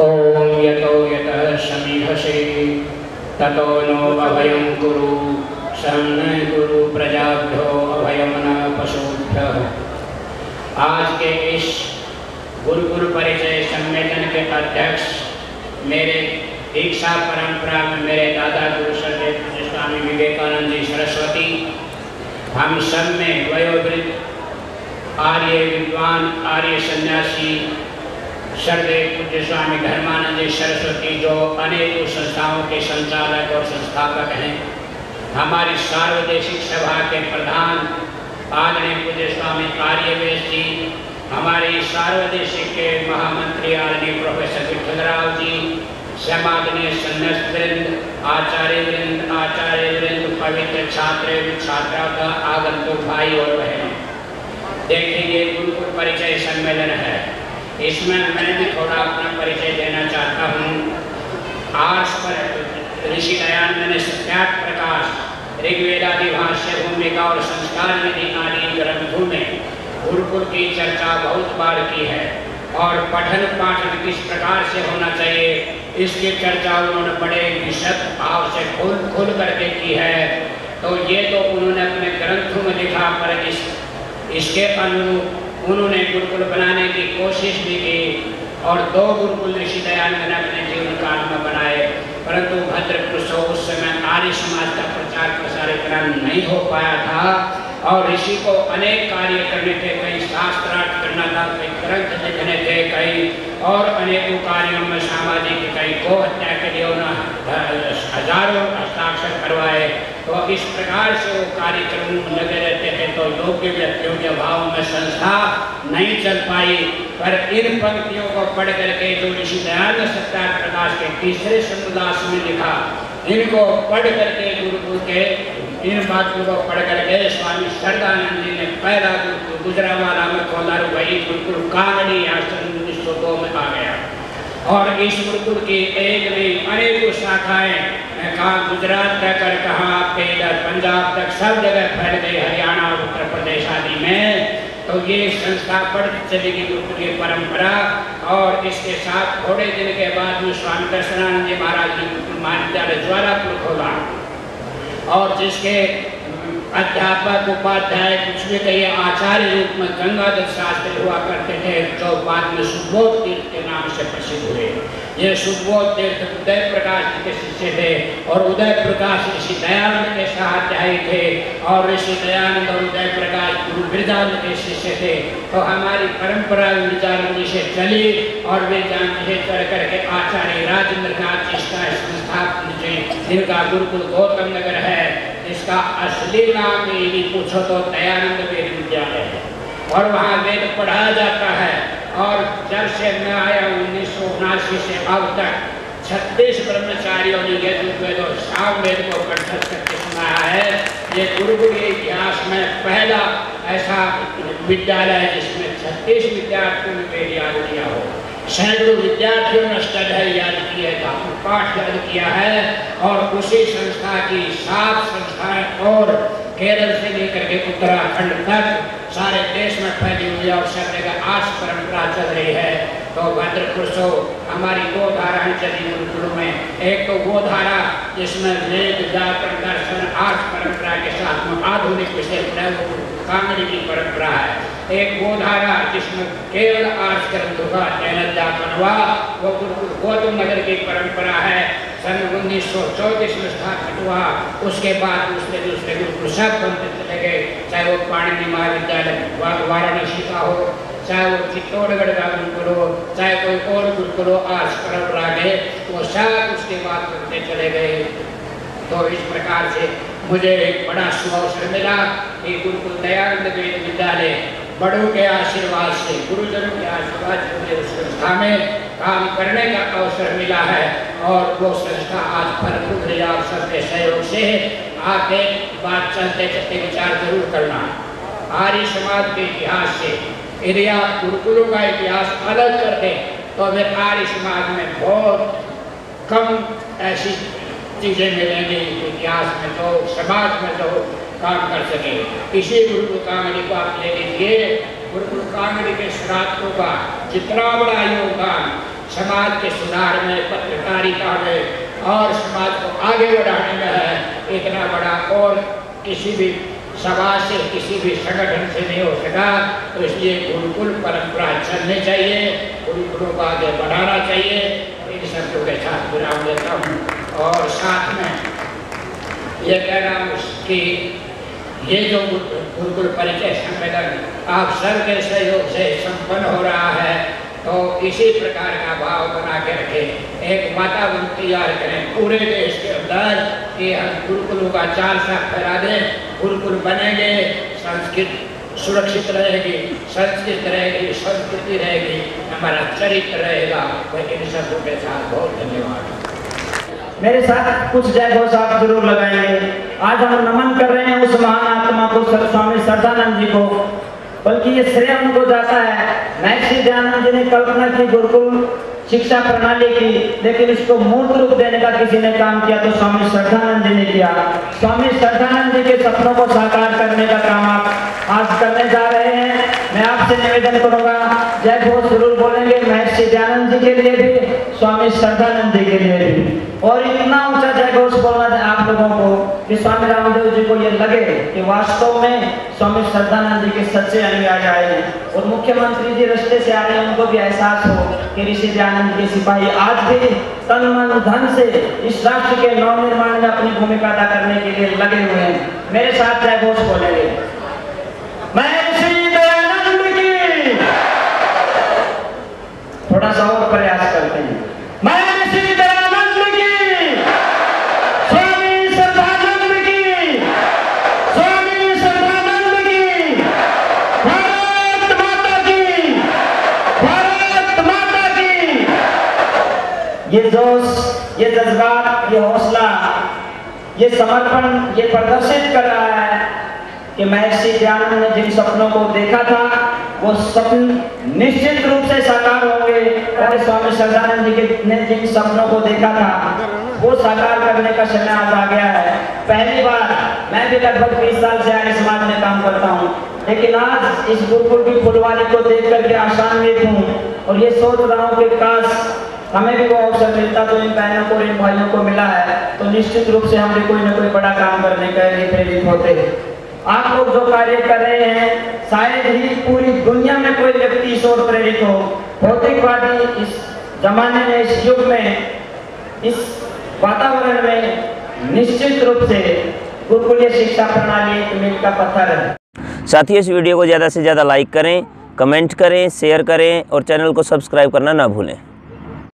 ओम यतो यतः समीहसे ततो नो अभयं कुरु शरणं कुरु प्रजाभ्यो अभयं न पशुभ्यः। आज के इस गुरु परिचय सम्मेलन के अध्यक्ष मेरे दीक्षा परंपरा में मेरे दादा गुरु सदैव स्वामी विवेकानंद जी सरस्वती, हम सब में वयोवृद्ध आर्य विद्वान आर्य सन्यासी सदैव पूज्य स्वामी धर्मानंद जी सरस्वती जो अनेकों संस्थाओं के संचालक और संस्थापक हैं, हमारी सार्वदेशिक सभा के प्रधान आदरणीय पूज्य स्वामी आर्यवेश जी, हमारे सार्वदेशिक के महामंत्री आदरणीय प्रोफेसर विठलराव जी, समादरणीय सन्यास वृंद, आचार्य वृंद, पवित्र छात्र छात्रा का आगंतुक भाई और बहनों, देखिए ये गुरुकुल परिचय सम्मेलन है। इसमें मैं भी थोड़ा अपना परिचय देना चाहता हूँ। आज पर ऋषि दयानंद ने सत्यार्थ प्रकाश, ऋग्वेदादि भाष्य, भूमिका और संस्कार विधि आदि ग्रंथों में गुरुकुल की चर्चा बहुत बार की है और पठन पाठन किस प्रकार से होना चाहिए इसकी चर्चा उन्होंने बड़े विशद भाव से खोल करके की है। तो ये तो उन्होंने अपने ग्रंथों में लिखा, पर इसके अनुरूप उन्होंने गुरुकुल बनाने की कोशिश भी की और 2 गुरुकुल ऋषि दयानंद ने अपने जीवन काल में बनाए, परंतु भद्रपुर उस समय आर्य समाज का प्रचार प्रसार इतना नहीं हो पाया था और ऋषि को अनेक कार्य करने थे, कई शास्त्रार्थ करना था, कई ग्रंथ लिखने थे, कई और अनेकों कार्यों में सामाजिक, कई गो हत्या के लिए हजारों हस्ताक्षर करवाए। तो इस प्रकार से वो कार्यक्रम लगे रहते थे, तो योग्य व्यक्तियों के अभाव में संस्था नहीं चल पाई। पर इन पंक्तियों को पढ़ करके जो ऋषि दयानंद सत्यार्थ प्रकाश के तीसरे समुदास में लिखा, इनको पढ़ करके गुरुकुल के इन बातों को पढ़ करके स्वामी श्रद्धानंद जी ने पहला गुरुकुल गुजरावाला में खोला, वही गुरुकुल कांगड़ी आश्रम 1902 में आ गया और इस गुरुकुल की एक नहीं अनेकों शाखाएं कहाँ गुजरात तक और कहाँ आपके इधर पंजाब तक सब जगह फैल गई, हरियाणा और उत्तर प्रदेश आदि में। तो ये संस्था बढ़ती चलेगी गुरुकुल की परंपरा। और इसके साथ थोड़े दिन के बाद में स्वामी दर्शनानंद जी महाराज ने गुरुकुल महाविद्यालय ज्वालापुर खोला और जिसके अध्यापक उपाध्याय कुछ भी कहिए आचार्य रूप में गंगाधर शास्त्री हुआ करते थे, जो बाद में सुबोध तीर्थ के नाम से प्रसिद्ध हुए। ये सुबोध तीर्थ उदय प्रकाश जी के शिष्य थे और उदय प्रकाश ऋषि दयानंद के सहाध्यायी थे और ऋषि दयानंद और उदय प्रकाश गुरु बिरजानंद के शिष्य थे। तो हमारी परंपरा बिरजानंद जी से चली और बिरजानंद जी से चढ़ करके आचार्य राजेंद्र नाथ जी का संस्थापन थे, जिनका गुरुकुल गौतम नगर है। इसका असली नाम यदि पूछो तो दयानंद वेद विद्यालय है और वहाँ वेद पढ़ाया जाता है। और जब से मैं आया 1979 से अब तक 36 ब्रह्मचारियों ने यजुर्वेद और सामवेद को कंठस्थ करके सुनाया है। ये गुरुकुल के इतिहास में पहला ऐसा विद्यालय है जिसमें 36 विद्यार्थियों ने वेद याद किया हो। सैकड़ों विद्यार्थियों ने अष्टाध्यायी याद किए, पाठ याद किया है और उसी संस्था की 7 संस्थाएं और केरल से लेकर के उत्तराखंड तक सारे देश में फैली हुई है और सब जगह आज परंपरा चल रही है। तो भद्रपुर से हमारी 2 धाराएं चली गुरुकुल में। एक तो वो धारा जिसमें वेद व्याकरण दर्शन आर्ट परंपरा के साथ में आधुनिक विषय कांगड़ी की परंपरा है। एक वो धारा जिसमें केवल आर्ट ग्रंथों का अध्ययन हुआ, वो गुरुकुल गौतम नगर की परंपरा है। सन 1934 में स्थापित हुआ। उसके बाद दूसरे गुरुकुल सब बनते चले गए, चाहे वो पाणिनि महाविद्यालय वाराणसी का हो, चाहे वो चित्तौड़गढ़ का गुरुकुल हो, चाहे कोई और गुरुकुल हो, आज परंपरा गए वो सब उसके बाद बनते चले गए। तो इस प्रकार से मुझे एक बड़ा शुभ अवसर मिला कि गुरुकुल दयानंद वेद विद्यालय बड़ों के आशीर्वाद से, गुरुजनों के आशीर्वाद से मुझे उस संस्था में काम करने का अवसर मिला है और वो संस्था आज भरपूर और सबके सहयोग से आगे बात चलते चलते विचार जरूर करना। आर्य समाज के इतिहास से यदि आप गुरुकुलों का इतिहास अलग कर दें तो फिर आर्य समाज में बहुत कम ऐसी चीजें मिलेंगी इतिहास में तो समाज में तो काम कर सके। इसी गुरुकुल कांगड़ी को आप ले लीजिए, गुरुकुल कांगड़ी के श्राद्धों का जितना बड़ा योगदान समाज के सुधार में, पत्रकारिता में और समाज को आगे बढ़ाने में है। इतना बड़ा और किसी भी समाज से, किसी भी संगठन से नहीं हो सका। तो इसलिए गुरुकुल परंपरा चलनी चाहिए, गुरुकुलों को आगे बढ़ाना चाहिए। इन शब्दों के साथ विराम देता हूँ और साथ में ये कह रहा हूँ कि ये जो गुरुकुल परिचय सम्मेलन आप सबके सहयोग से संपन्न हो रहा है, तो इसी प्रकार का भाव बना के रखें। एक वातावरण तैयार करें पूरे देश के अंदर कि हम गुरुकुलों का चार साथ फैला दें। गुरुकुल बनेंगे, संस्कृत सुरक्षित रहेगी, संस्कृत रहेगी, संस्कृति रहेगी, हमारा चरित्र रहेगा। तो इन शब्दों के साथ बहुत धन्यवाद। मेरे साथ कुछ जय घोष आप जरूर लगाएंगे। आज हम नमन कर रहे हैं उस महान आत्मा को, स्वामी श्रद्धानंद जी को, बल्कि ये श्रेय उनको जाता है। महर्षि दयानंद जी ने कल्पना की गुरुकुल शिक्षा प्रणाली की, लेकिन इसको मूर्त रूप देने का किसी ने काम किया तो स्वामी श्रद्धानंद जी ने किया। स्वामी श्रद्धानंद जी के सपनों को साकार करने का काम आप आज करने जा रहे हैं। मैं आपसे निवेदन करूंगा, जय घोष जरूर बोलेंगे महर्षि दयानंद जी के लिए भी, स्वामी श्रद्धानंद जी के लिए भी, और इतना ऊंचा जय घोष बोलना है आप लोगों को कि स्वामी रामदेव जी को ये लगे कि वास्तव में स्वामी श्रद्धानंद जी के सच्चे अनुयायी आए और मुख्यमंत्री जी रास्ते से आ रहे हैं, उनको भी एहसास हो कि ऋषि दयानंद के सिपाही आज भी तन मन धन से इस राष्ट्र के नवनिर्माण में अपनी भूमिका अदा करने के लिए लगे हुए हैं। मेरे साथ जय घोष बोलेंगे। महर्षि दयानंद की, थोड़ा सा और प्रयास करते हैं। महर्षि दयानंद की, स्वामी श्रद्धानंद की, स्वामी श्रद्धानंद की, भारत माता की, भारत माता की। ये जोश, ये जज्बात, ये हौसला, ये समर्पण ये प्रदर्शित कर रहा है कि महर्षि दयानंद ने जिन सपनों को देखा था वो सपने निश्चित रूप से साकार होंगे। और स्वामी श्रद्धानंद जी ने जिन सपनों को देखा था वो साकार करने का समय आज आ गया है। पहली बार मैं भी लगभग 20 साल से आर्य समाज में काम करता हूँ, लेकिन आज इस गुरुकुल की फुलवारी को देख करके आशान्वित हूँ और ये सोच रहा हूँ कि काश हमें भी वो अवसर मिलता जो इन बहनों को, इन भाइयों को मिला है, तो निश्चित रूप से हम भी कोई न कोई बड़ा काम करने के लिए प्रेरित होते हैं। आप लोग जो कार्य कर रहे हैं, शायद ही पूरी दुनिया में कोई व्यक्ति इस ओर प्रेरित हो। भौतिकवादी इस जमाने में, इस युग में, इस वातावरण में निश्चित रूप से गुरुकुलीय शिक्षा प्रणाली एक मील का पत्थर है। साथियों, इस वीडियो को ज़्यादा से ज़्यादा लाइक करें, कमेंट करें, शेयर करें और चैनल को सब्सक्राइब करना ना भूलें।